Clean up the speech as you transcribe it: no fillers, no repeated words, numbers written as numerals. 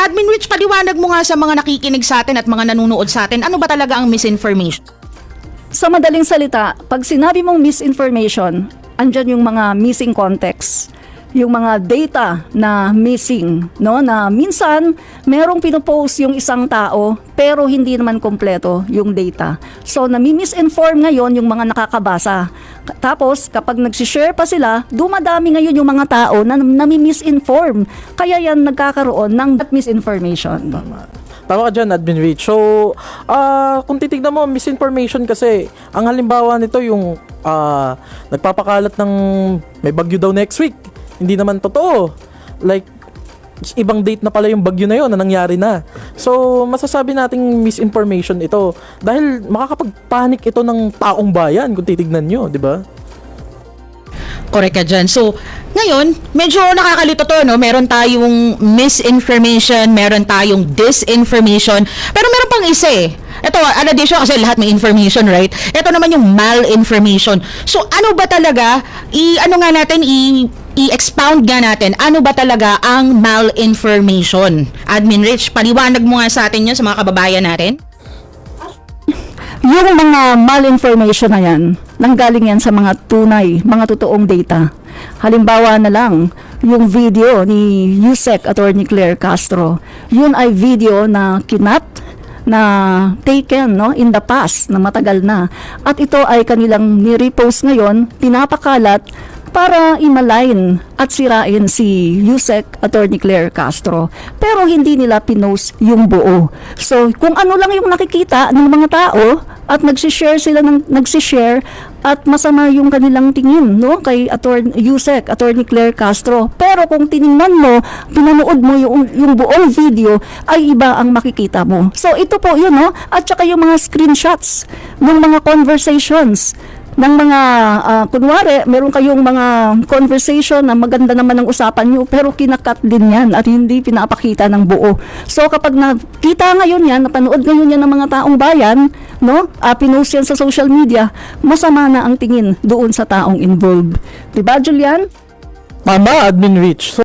Admin Rich, paliwanag mo nga sa mga nakikinig sa atin at mga nanonood sa atin, ano ba talaga ang misinformation? Sa madaling salita, pag sinabi mong misinformation, andyan yung mga missing context, yung mga data na missing, no? Na minsan merong pinopost yung isang tao pero hindi naman kompleto yung data. So nami-misinform ngayon yung mga nakakabasa. Tapos kapag nagsishare pa sila, dumadami ngayon yung mga tao na nami-misinform. Kaya yan nagkakaroon ng misinformation. Tama ka dyan, Admin Rich. So, kung titignan mo, misinformation kasi, ang halimbawa nito yung nagpapakalat ng may bagyo daw next week. Hindi naman totoo. Like, ibang date na pala yung bagyo na yun na nangyari na. So, masasabi nating misinformation ito. Dahil makakapagpanik ito ng taong bayan kung titignan nyo, di ba? Correct ka dyan. So, ngayon, medyo nakakalito to, no? Meron tayong misinformation, meron tayong disinformation, pero meron pang isa eh. Ito, an addition kasi lahat may information, right? Ito naman yung malinformation. So, ano ba talaga, i-expound nga natin, ano ba talaga ang malinformation? Admin Rich, paliwanag mo nga sa atin yun, sa mga kababayan natin. Yung mga malinformation na yan, nanggaling yan sa mga tunay, mga totoong data. Halimbawa na lang, yung video ni USEC Attorney Claire Castro, yun ay video na kinat, na taken in the past, na matagal na. At ito ay kanilang ni-repost ngayon, pinapakalat, para i-malign at sirain si USEC Attorney Claire Castro. Pero hindi nila pinost yung buo. So, kung ano lang yung nakikita ng mga tao at nagsishare sila ng nagsishare at masama yung kanilang tingin kay USEC Attorney Claire Castro. Pero kung tiningnan mo, pinanood mo yung buong video, ay iba ang makikita mo. So, ito po yun, at saka yung mga screenshots ng mga conversations ng mga, kunwari, meron kayong mga conversation na maganda naman ang usapan nyo, pero kinakat din yan at hindi pinapakita ng buo. So, kapag nakita ngayon yan, napanood ngayon yan ng mga taong bayan, pinost yan sa social media, masama na ang tingin doon sa taong involved. Diba, Julian? Tama, Admin Rich. So,